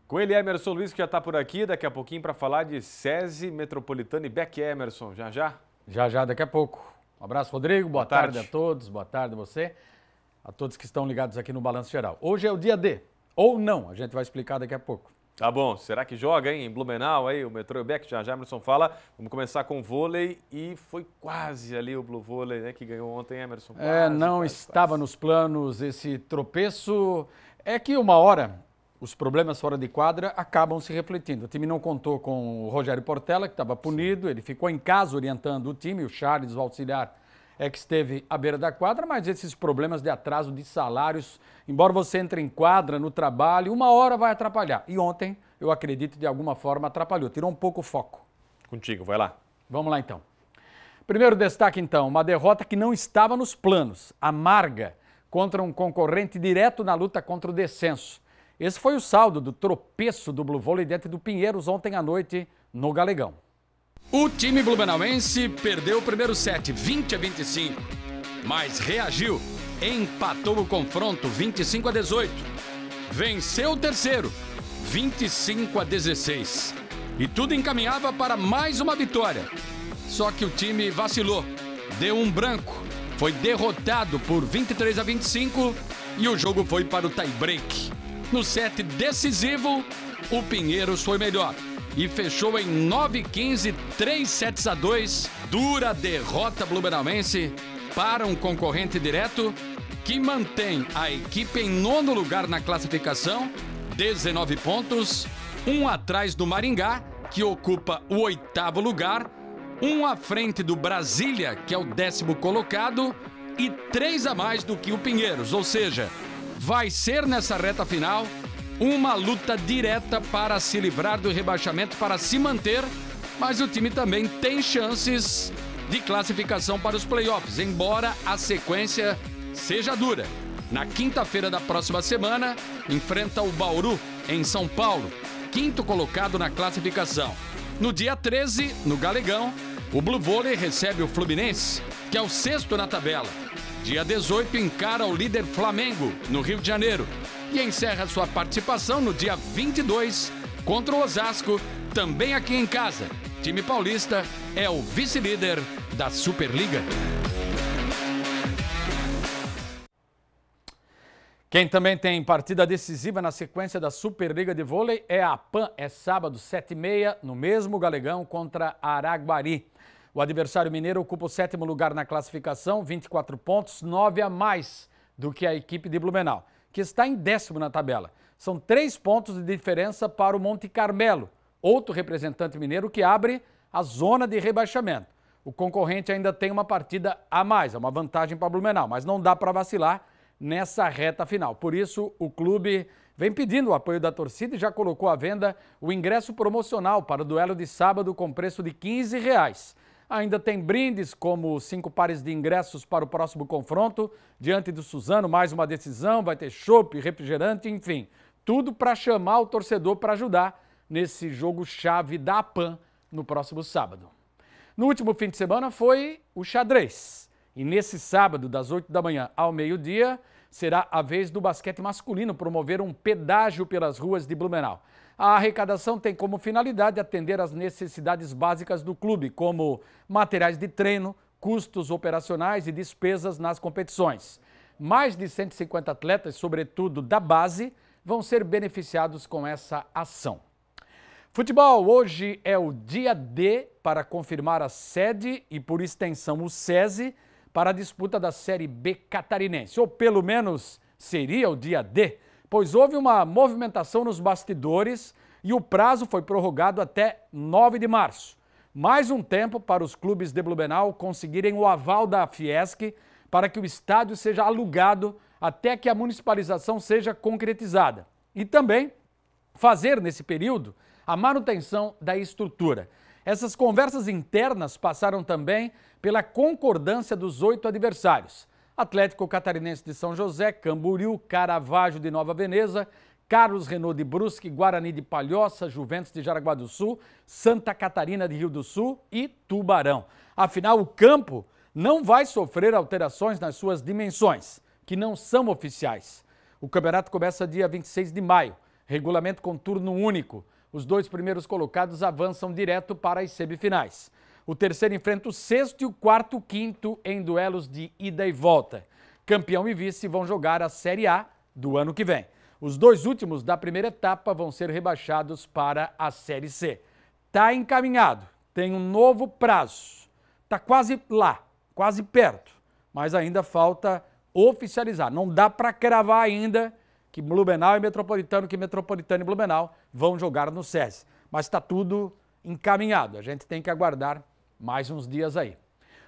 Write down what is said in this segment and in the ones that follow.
Com ele, Emerson Luiz, que já está por aqui, daqui a pouquinho para falar de SESI, Metropolitana e BEC. Emerson, já já? Já, daqui a pouco. Um abraço, Rodrigo. Boa tarde a todos. Boa tarde a você. A todos que estão ligados aqui no Balanço Geral. Hoje é o dia D, ou não, a gente vai explicar daqui a pouco. Tá bom, será que joga, hein? Em Blumenau, aí, o Metrô e o BEC, já Emerson fala. Vamos começar com o vôlei e foi quase ali o Blue Vôlei, né, que ganhou ontem, Emerson. Não estava nos planos esse tropeço. É que uma hora os problemas fora de quadra acabam se refletindo. O time não contou com o Rogério Portela, que estava punido, ele ficou em casa orientando o time, o Charles, o auxiliar, é que esteve à beira da quadra, mas esses problemas de atraso de salários, embora você entre em quadra, no trabalho, uma hora vai atrapalhar. E ontem, eu acredito, de alguma forma atrapalhou, tirou um pouco o foco. Contigo, vai lá. Vamos lá então. Primeiro destaque então, uma derrota que não estava nos planos, amarga, contra um concorrente direto na luta contra o descenso. Esse foi o saldo do tropeço do Blue Vôlei diante do Pinheiros ontem à noite no Galegão. O time blumenauense perdeu o primeiro set, 20-25, mas reagiu, empatou o confronto 25-18, venceu o terceiro, 25-16, e tudo encaminhava para mais uma vitória. Só que o time vacilou, deu um branco, foi derrotado por 23-25 e o jogo foi para o tie-break. No set decisivo, o Pinheiros foi melhor e fechou em 9-15, 3-2. Dura derrota blumenauense para um concorrente direto que mantém a equipe em nono lugar na classificação, 19 pontos, um atrás do Maringá, que ocupa o 8º lugar, um à frente do Brasília, que é o 10º colocado, e 3 a mais do que o Pinheiros, ou seja, vai ser nessa reta final uma luta direta para se livrar do rebaixamento, para se manter, mas o time também tem chances de classificação para os playoffs, embora a sequência seja dura. Na quinta-feira da próxima semana, enfrenta o Bauru, em São Paulo, 5º colocado na classificação. No dia 13, no Galegão, o Blue Vôlei recebe o Fluminense, que é o 6º na tabela. Dia 18, encara o líder Flamengo, no Rio de Janeiro. E encerra sua participação no dia 22 contra o Osasco, também aqui em casa. Time paulista é o vice-líder da Superliga. Quem também tem partida decisiva na sequência da Superliga de Vôlei é a PAN. É sábado, 7h30, no mesmo Galegão, contra Araguari. O adversário mineiro ocupa o 7º lugar na classificação, 24 pontos, 9 a mais do que a equipe de Blumenau, que está em 10º na tabela. São 3 pontos de diferença para o Monte Carmelo, outro representante mineiro que abre a zona de rebaixamento. O concorrente ainda tem uma partida a mais, é uma vantagem para Blumenau, mas não dá para vacilar nessa reta final. Por isso, o clube vem pedindo o apoio da torcida e já colocou à venda o ingresso promocional para o duelo de sábado com preço de R$15. Ainda tem brindes como 5 pares de ingressos para o próximo confronto diante do Suzano, mais uma decisão, vai ter chopp, refrigerante, enfim, tudo para chamar o torcedor para ajudar nesse jogo-chave da PAN no próximo sábado. No último fim de semana foi o xadrez e nesse sábado, das 8 da manhã ao meio-dia, será a vez do basquete masculino promover um pedágio pelas ruas de Blumenau. A arrecadação tem como finalidade atender às necessidades básicas do clube, como materiais de treino, custos operacionais e despesas nas competições. Mais de 150 atletas, sobretudo da base, vão ser beneficiados com essa ação. Futebol, hoje é o dia D para confirmar a sede e, por extensão, o SESI para a disputa da Série B catarinense, ou pelo menos seria o dia D, pois houve uma movimentação nos bastidores e o prazo foi prorrogado até 9 de março. Mais um tempo para os clubes de Blumenau conseguirem o aval da Fiesc para que o estádio seja alugado até que a municipalização seja concretizada. E também fazer, nesse período, a manutenção da estrutura. Essas conversas internas passaram também pela concordância dos 8 adversários. Atlético Catarinense de São José, Camboriú, Caravaggio de Nova Veneza, Carlos Renault de Brusque, Guarani de Palhoça, Juventus de Jaraguá do Sul, Santa Catarina de Rio do Sul e Tubarão. Afinal, o campo não vai sofrer alterações nas suas dimensões, que não são oficiais. O campeonato começa dia 26 de maio. Regulamento com turno único. Os 2 primeiros colocados avançam direto para as semifinais. O terceiro enfrenta o sexto e o quarto, o quinto em duelos de ida e volta. Campeão e vice vão jogar a Série A do ano que vem. Os 2 últimos da primeira etapa vão ser rebaixados para a Série C. Está encaminhado, tem um novo prazo. Está quase lá, quase perto, mas ainda falta oficializar. Não dá para cravar ainda que Blumenau e Metropolitano, que Metropolitano e Blumenau vão jogar no SESI. Mas está tudo encaminhado, a gente tem que aguardar mais uns dias aí.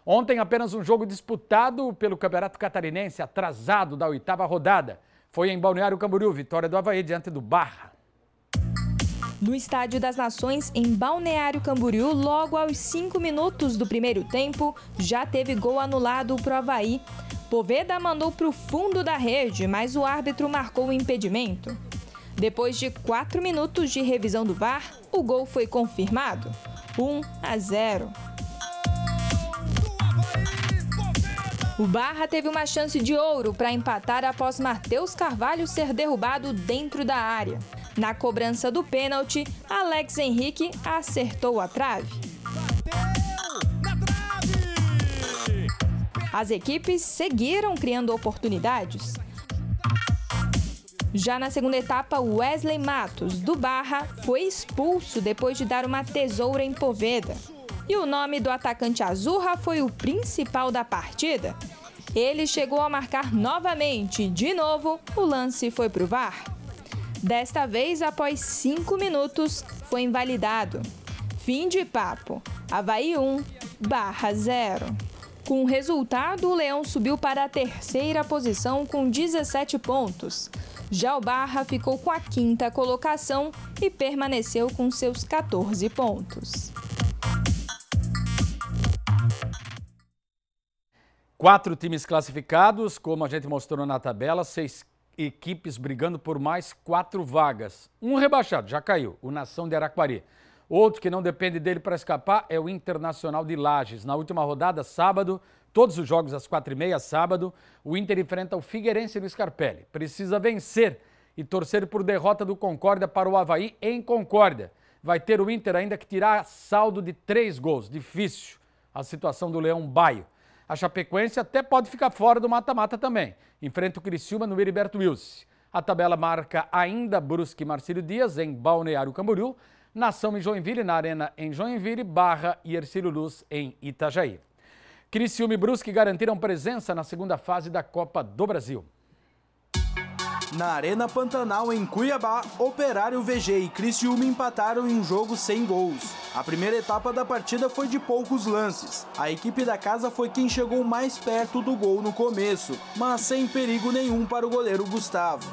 Ontem apenas um jogo disputado pelo Campeonato Catarinense, atrasado da 8ª rodada. Foi em Balneário Camboriú, vitória do Avaí diante do Barra. No Estádio das Nações, em Balneário Camboriú, logo aos 5 minutos do primeiro tempo, já teve gol anulado para o Avaí. Poveda mandou para o fundo da rede, mas o árbitro marcou o impedimento. Depois de 4 minutos de revisão do VAR, o gol foi confirmado. 1-0. O Barra teve uma chance de ouro para empatar após Matheus Carvalho ser derrubado dentro da área. Na cobrança do pênalti, Alex Henrique acertou a trave. As equipes seguiram criando oportunidades. Já na segunda etapa, Wesley Matos, do Barra, foi expulso depois de dar uma tesoura em Poveda. E o nome do atacante Azurra foi o principal da partida. Ele chegou a marcar novamente. De novo, o lance foi para o VAR. Desta vez, após 5 minutos, foi invalidado. Fim de papo. Avaí 1, Barra 0. Com o resultado, o Leão subiu para a 3ª posição com 17 pontos. Já o Barra ficou com a 5ª colocação e permaneceu com seus 14 pontos. 4 times classificados, como a gente mostrou na tabela, 6 equipes brigando por mais 4 vagas. Um rebaixado, já caiu, o Nação de Araquari. Outro que não depende dele para escapar é o Internacional de Lages. Na última rodada, sábado, todos os jogos às 4h30, sábado, o Inter enfrenta o Figueirense no Scarpelli. Precisa vencer e torcer por derrota do Concórdia para o Avaí em Concórdia. Vai ter o Inter ainda que tirar saldo de 3 gols. Difícil a situação do Leão Baio. A Chapecoense até pode ficar fora do mata-mata também. Enfrenta o Criciúma no Heriberto Wilson. A tabela marca ainda Brusque e Marcílio Dias em Balneário Camboriú, Nação em Joinville, na Arena em Joinville, Barra e Hercílio Luz em Itajaí. Criciúma e Brusque garantiram presença na segunda fase da Copa do Brasil. Na Arena Pantanal, em Cuiabá, Operário, VG e Criciúma empataram em um jogo sem gols. A primeira etapa da partida foi de poucos lances. A equipe da casa foi quem chegou mais perto do gol no começo, mas sem perigo nenhum para o goleiro Gustavo.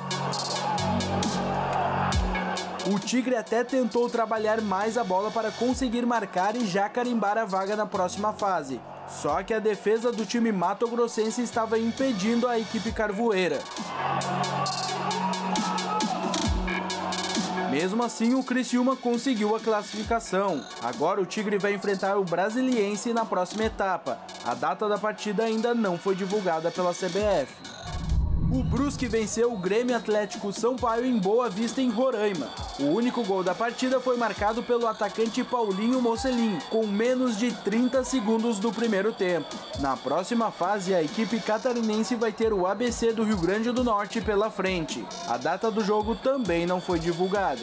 O Tigre até tentou trabalhar mais a bola para conseguir marcar e já carimbar a vaga na próxima fase. Só que a defesa do time mato-grossense estava impedindo a equipe carvoeira. Mesmo assim, o Criciúma conseguiu a classificação. Agora o Tigre vai enfrentar o Brasiliense na próxima etapa. A data da partida ainda não foi divulgada pela CBF. O Brusque venceu o Grêmio Atlético Sampaio em Boa Vista, em Roraima. O único gol da partida foi marcado pelo atacante Paulinho Mocelin, com menos de 30 segundos do primeiro tempo. Na próxima fase, a equipe catarinense vai ter o ABC do Rio Grande do Norte pela frente. A data do jogo também não foi divulgada.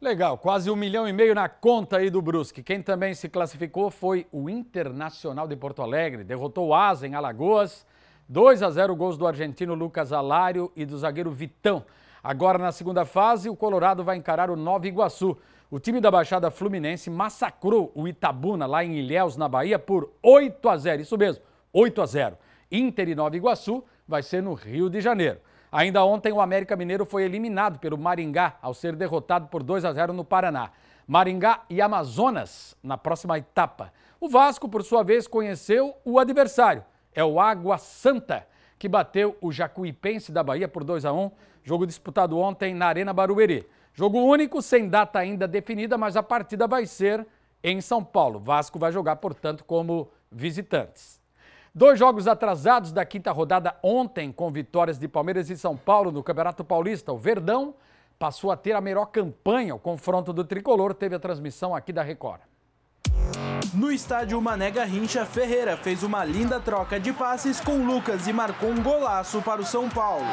Legal, quase 1,5 milhão na conta aí do Brusque. Quem também se classificou foi o Internacional de Porto Alegre. Derrotou o Asa em Alagoas. 2-0 gols do argentino Lucas Alário e do zagueiro Vitão. Agora na segunda fase, o Colorado vai encarar o Nova Iguaçu. O time da Baixada Fluminense massacrou o Itabuna lá em Ilhéus, na Bahia, por 8-0. Isso mesmo, 8-0. Inter e Nova Iguaçu vai ser no Rio de Janeiro. Ainda ontem, o América Mineiro foi eliminado pelo Maringá ao ser derrotado por 2-0 no Paraná. Maringá e Amazonas na próxima etapa. O Vasco, por sua vez, conheceu o adversário. É o Água Santa, que bateu o Jacuipense da Bahia por 2-1. Jogo disputado ontem na Arena Barueri. Jogo único, sem data ainda definida, mas a partida vai ser em São Paulo. Vasco vai jogar, portanto, como visitantes. 2 jogos atrasados da 5ª rodada ontem, com vitórias de Palmeiras e São Paulo no Campeonato Paulista. O Verdão passou a ter a melhor campanha. O confronto do tricolor teve a transmissão aqui da Record. No estádio Mané Garrincha, Ferreira fez uma linda troca de passes com Lucas e marcou um golaço para o São Paulo.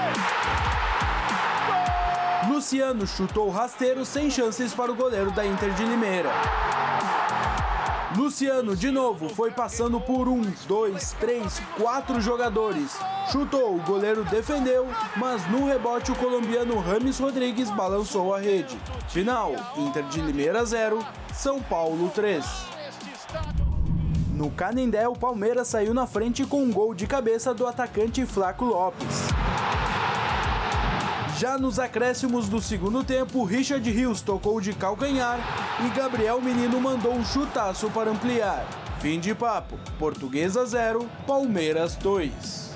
Luciano chutou rasteiro sem chances para o goleiro da Inter de Limeira. Luciano, de novo, foi passando por 1, 2, 3, 4 jogadores. Chutou, o goleiro defendeu, mas no rebote o colombiano Rames Rodrigues balançou a rede. Final, Inter de Limeira 0, São Paulo 3. No Canindé, o Palmeiras saiu na frente com um gol de cabeça do atacante Flaco Lopes. Já nos acréscimos do segundo tempo, Richard Rios tocou de calcanhar e Gabriel Menino mandou um chutaço para ampliar. Fim de papo. Portuguesa 0, Palmeiras 2.